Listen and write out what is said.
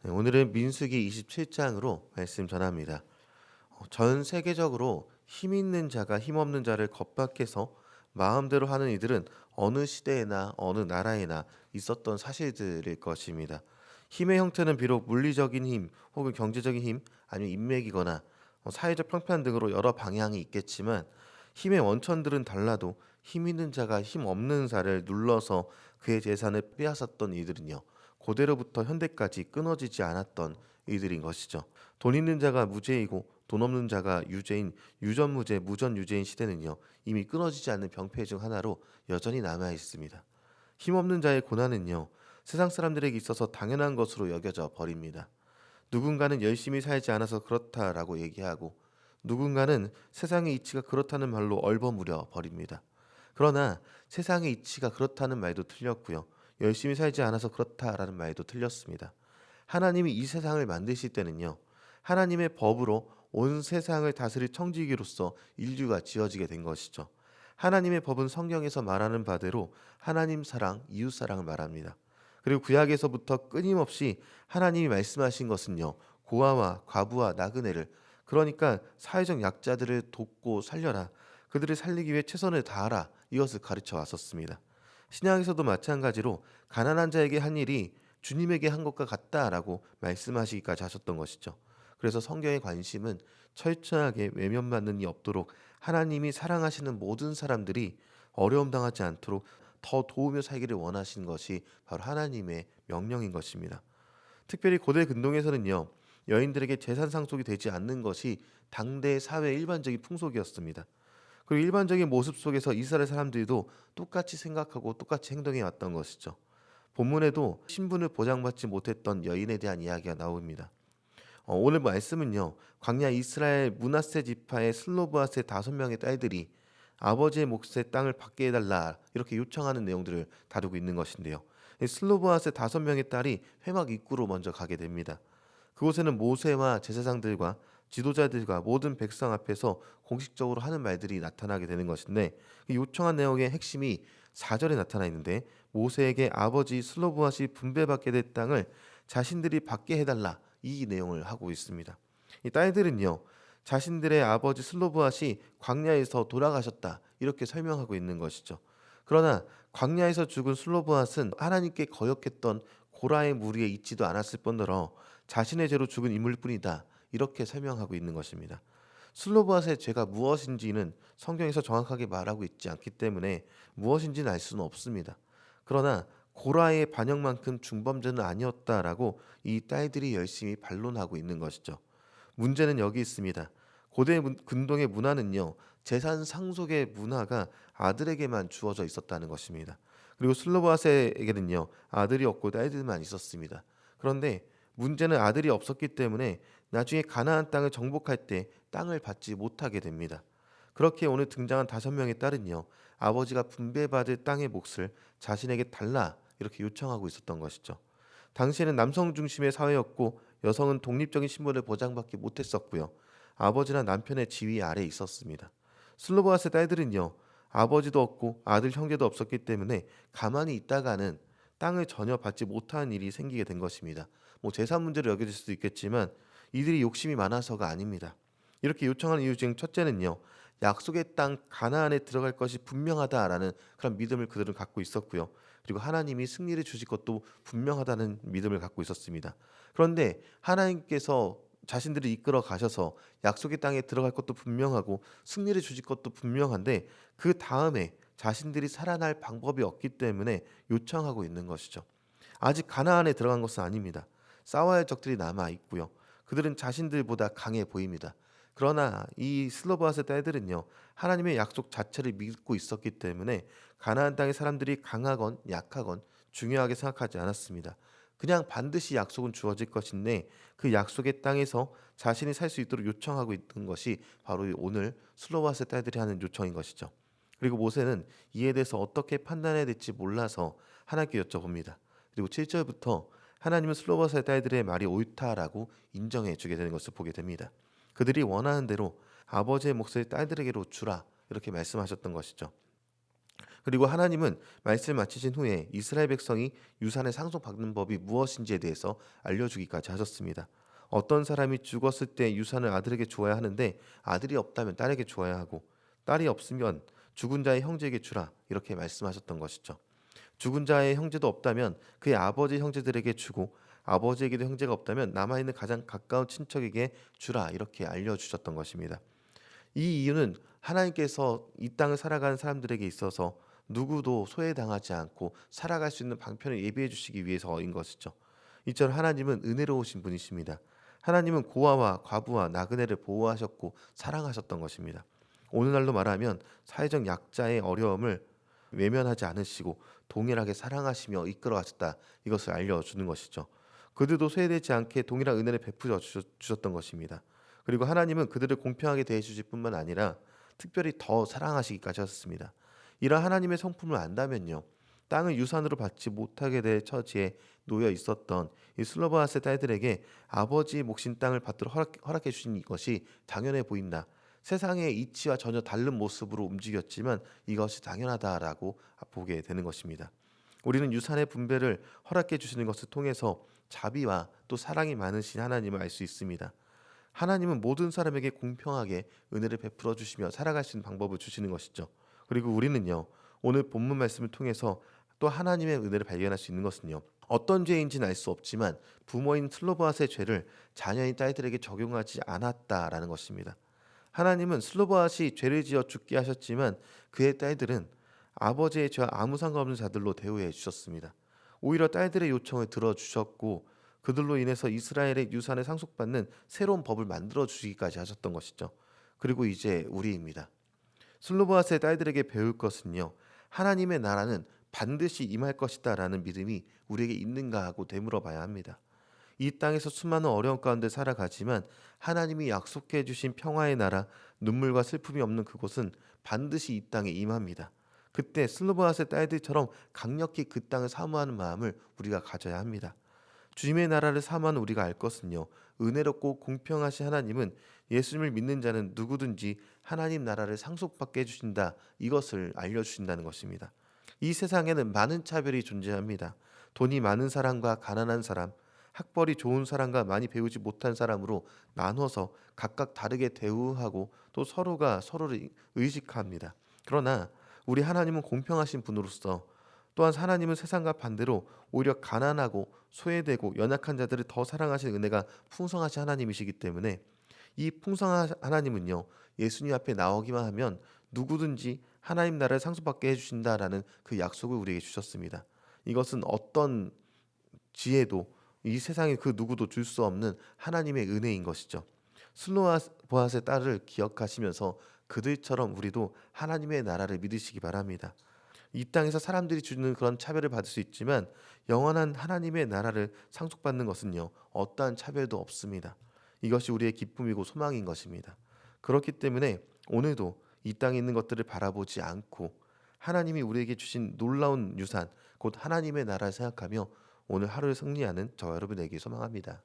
네, 오늘은 민수기 27장으로 말씀 전합니다. 전 세계적으로 힘 있는 자가 힘 없는 자를 겁박해서 마음대로 하는 이들은 어느 시대에나 어느 나라에나 있었던 사실들일 것입니다. 힘의 형태는 비록 물리적인 힘 혹은 경제적인 힘 아니면 인맥이거나 사회적 평판 등으로 여러 방향이 있겠지만 힘의 원천들은 달라도 힘 있는 자가 힘 없는 자를 눌러서 그의 재산을 빼앗았던 이들은요. 고대로부터 현대까지 끊어지지 않았던 이들인 것이죠. 돈 있는 자가 무죄이고 돈 없는 자가 유죄인 유전무죄 무전유죄인 시대는요. 이미 끊어지지 않는 병폐 중 하나로 여전히 남아 있습니다. 힘없는 자의 고난은요. 세상 사람들에게 있어서 당연한 것으로 여겨져 버립니다. 누군가는 열심히 살지 않아서 그렇다라고 얘기하고 누군가는 세상의 이치가 그렇다는 말로 얼버무려 버립니다. 그러나 세상의 이치가 그렇다는 말도 틀렸고요. 열심히 살지 않아서 그렇다라는 말도 틀렸습니다. 하나님이 이 세상을 만드실 때는요. 하나님의 법으로 온 세상을 다스릴 청지기로서 인류가 지어지게 된 것이죠. 하나님의 법은 성경에서 말하는 바대로 하나님 사랑, 이웃 사랑을 말합니다. 그리고 구약에서부터 끊임없이 하나님이 말씀하신 것은요. 고아와 과부와 나그네를 그러니까 사회적 약자들을 돕고 살려라. 그들을 살리기 위해 최선을 다하라. 이것을 가르쳐 왔었습니다. 신약에서도 마찬가지로 가난한 자에게 한 일이 주님에게 한 것과 같다라고 말씀하시기까지 하셨던 것이죠. 그래서 성경의 관심은 철저하게 외면받는 이 없도록 하나님이 사랑하시는 모든 사람들이 어려움 당하지 않도록 더 도우며 살기를 원하신 것이 바로 하나님의 명령인 것입니다. 특별히 고대 근동에서는요. 여인들에게 재산 상속이 되지 않는 것이 당대 사회의 일반적인 풍속이었습니다. 그리고 일반적인 모습 속에서 이스라엘 사람들도 똑같이 생각하고 똑같이 행동해 왔던 것이죠. 본문에도 신분을 보장받지 못했던 여인에 대한 이야기가 나옵니다. 오늘 말씀은요. 광야 이스라엘 므낫세 지파의 슬로브앗의 5명의 딸들이 아버지의 몫의 땅을 받게 해달라 이렇게 요청하는 내용들을 다루고 있는 것인데요. 이 슬로브앗의 5명의 딸이 회막 입구로 먼저 가게 됩니다. 그곳에는 모세와 제사장들과 지도자들과 모든 백성 앞에서 공식적으로 하는 말들이 나타나게 되는 것인데 이 요청한 내용의 핵심이 4절에 나타나 있는데 모세에게 아버지 슬로브앗이 분배받게 될 땅을 자신들이 받게 해달라 이 내용을 하고 있습니다. 이 딸들은요 자신들의 아버지 슬로브앗이 광야에서 돌아가셨다 이렇게 설명하고 있는 것이죠. 그러나 광야에서 죽은 슬로브앗은 하나님께 거역했던 고라의 무리에 있지도 않았을 뿐더러 자신의 죄로 죽은 인물뿐이다 이렇게 설명하고 있는 것입니다. 슬로브앗의 죄가 무엇인지는 성경에서 정확하게 말하고 있지 않기 때문에 무엇인지는 알 수는 없습니다. 그러나 고라의 반역만큼 중범죄는 아니었다라고 이 딸들이 열심히 반론하고 있는 것이죠. 문제는 여기 있습니다. 고대 근동의 문화는요. 재산 상속의 문화가 아들에게만 주어져 있었다는 것입니다. 그리고 슬로바세에게는요. 아들이 없고 딸들만 있었습니다. 그런데 문제는 아들이 없었기 때문에 나중에 가나안 땅을 정복할 때 땅을 받지 못하게 됩니다. 그렇게 오늘 등장한 5명의 딸은요. 아버지가 분배받을 땅의 몫을 자신에게 달라 이렇게 요청하고 있었던 것이죠. 당시에는 남성 중심의 사회였고 여성은 독립적인 신분을 보장받지 못했었고요. 아버지나 남편의 지위 아래에 있었습니다. 슬로바스의 딸들은요. 아버지도 없고 아들 형제도 없었기 때문에 가만히 있다가는 땅을 전혀 받지 못하는 일이 생기게 된 것입니다. 뭐 재산 문제로 여겨질 수도 있겠지만 이들이 욕심이 많아서가 아닙니다. 이렇게 요청하는 이유 중 첫째는요. 약속의 땅 가나안에 들어갈 것이 분명하다라는 그런 믿음을 그들은 갖고 있었고요. 그리고 하나님이 승리를 주실 것도 분명하다는 믿음을 갖고 있었습니다. 그런데 하나님께서 자신들을 이끌어 가셔서 약속의 땅에 들어갈 것도 분명하고 승리를 주실 것도 분명한데 그 다음에 자신들이 살아날 방법이 없기 때문에 요청하고 있는 것이죠. 아직 가나안에 들어간 것은 아닙니다. 싸워야 할 적들이 남아 있고요. 그들은 자신들보다 강해 보입니다. 그러나 이 슬로바스의 딸들은요. 하나님의 약속 자체를 믿고 있었기 때문에 가나안 땅의 사람들이 강하건 약하건 중요하게 생각하지 않았습니다. 그냥 반드시 약속은 주어질 것인데 그 약속의 땅에서 자신이 살 수 있도록 요청하고 있는 것이 바로 오늘 슬로바스의 딸들이 하는 요청인 것이죠. 그리고 모세는 이에 대해서 어떻게 판단해야 될지 몰라서 하나님께 여쭤봅니다. 그리고 7절부터 하나님은 슬로바스의 딸들의 말이 옳다라고 인정해 주게 되는 것을 보게 됩니다. 그들이 원하는 대로 아버지의 몫을 딸들에게로 주라 이렇게 말씀하셨던 것이죠. 그리고 하나님은 말씀을 마치신 후에 이스라엘 백성이 유산을 상속받는 법이 무엇인지에 대해서 알려주기까지 하셨습니다. 어떤 사람이 죽었을 때 유산을 아들에게 주어야 하는데 아들이 없다면 딸에게 주어야 하고 딸이 없으면 죽은 자의 형제에게 주라 이렇게 말씀하셨던 것이죠. 죽은 자의 형제도 없다면 그의 아버지 형제들에게 주고 아버지에게도 형제가 없다면 남아있는 가장 가까운 친척에게 주라 이렇게 알려주셨던 것입니다. 이 이유는 하나님께서 이 땅을 살아가는 사람들에게 있어서 누구도 소외당하지 않고 살아갈 수 있는 방편을 예비해 주시기 위해서인 것이죠. 이처럼 하나님은 은혜로우신 분이십니다. 하나님은 고아와 과부와 나그네를 보호하셨고 사랑하셨던 것입니다. 오늘날로 말하면 사회적 약자의 어려움을 외면하지 않으시고 동일하게 사랑하시며 이끌어 가셨다. 이것을 알려주는 것이죠. 그들도 소외되지 않게 동일한 은혜를 베풀어 주셨던 것입니다. 그리고 하나님은 그들을 공평하게 대해 주실 뿐만 아니라 특별히 더 사랑하시기까지 하셨습니다. 이러한 하나님의 성품을 안다면요. 땅을 유산으로 받지 못하게 될 처지에 놓여 있었던 이 슬로바스의 딸들에게 아버지의 몫인 땅을 받도록 허락해 주신 것이 당연해 보인다. 세상의 이치와 전혀 다른 모습으로 움직였지만 이것이 당연하다라고 보게 되는 것입니다. 우리는 유산의 분배를 허락해 주시는 것을 통해서 자비와 또 사랑이 많으신 하나님을 알 수 있습니다. 하나님은 모든 사람에게 공평하게 은혜를 베풀어 주시며 살아갈 수 있는 방법을 주시는 것이죠. 그리고 우리는요. 오늘 본문 말씀을 통해서 또 하나님의 은혜를 발견할 수 있는 것은요. 어떤 죄인지는 알 수 없지만 부모인 슬로바앗의 죄를 자녀인 딸들에게 적용하지 않았다라는 것입니다. 하나님은 슬로바앗이 죄를 지어 죽게 하셨지만 그의 딸들은 아버지의 죄와 아무 상관없는 자들로 대우해 주셨습니다. 오히려 딸들의 요청을 들어주셨고 그들로 인해서 이스라엘의 유산을 상속받는 새로운 법을 만들어 주시기까지 하셨던 것이죠. 그리고 이제 우리입니다. 슬로바스의 딸들에게 배울 것은요. 하나님의 나라는 반드시 임할 것이다라는 믿음이 우리에게 있는가 하고 되물어 봐야 합니다. 이 땅에서 수많은 어려움 가운데 살아가지만 하나님이 약속해 주신 평화의 나라, 눈물과 슬픔이 없는 그곳은 반드시 이 땅에 임합니다. 그때 슬로바스의 딸들처럼 강력히 그 땅을 사모하는 마음을 우리가 가져야 합니다. 주님의 나라를 사모하는 우리가 알 것은요. 은혜롭고 공평하신 하나님은 예수님을 믿는 자는 누구든지 하나님 나라를 상속받게 해주신다. 이것을 알려주신다는 것입니다. 이 세상에는 많은 차별이 존재합니다. 돈이 많은 사람과 가난한 사람, 학벌이 좋은 사람과 많이 배우지 못한 사람으로 나눠서 각각 다르게 대우하고 또 서로가 서로를 의식합니다. 그러나 우리 하나님은 공평하신 분으로서 또한 하나님은 세상과 반대로 오히려 가난하고 소외되고 연약한 자들을 더 사랑하시는 은혜가 풍성하신 하나님이시기 때문에 이 풍성한 하나님은요. 예수님 앞에 나오기만 하면 누구든지 하나님 나라를 상속받게 해주신다라는 그 약속을 우리에게 주셨습니다. 이것은 어떤 지혜도 이 세상에 그 누구도 줄 수 없는 하나님의 은혜인 것이죠. 슬로보앗의 딸을 기억하시면서 그들처럼 우리도 하나님의 나라를 믿으시기 바랍니다. 이 땅에서 사람들이 주는 그런 차별을 받을 수 있지만 영원한 하나님의 나라를 상속받는 것은요. 어떠한 차별도 없습니다. 이것이 우리의 기쁨이고 소망인 것입니다. 그렇기 때문에 오늘도 이 땅에 있는 것들을 바라보지 않고 하나님이 우리에게 주신 놀라운 유산 곧 하나님의 나라를 생각하며 오늘 하루를 승리하는 저와 여러분에게 소망합니다.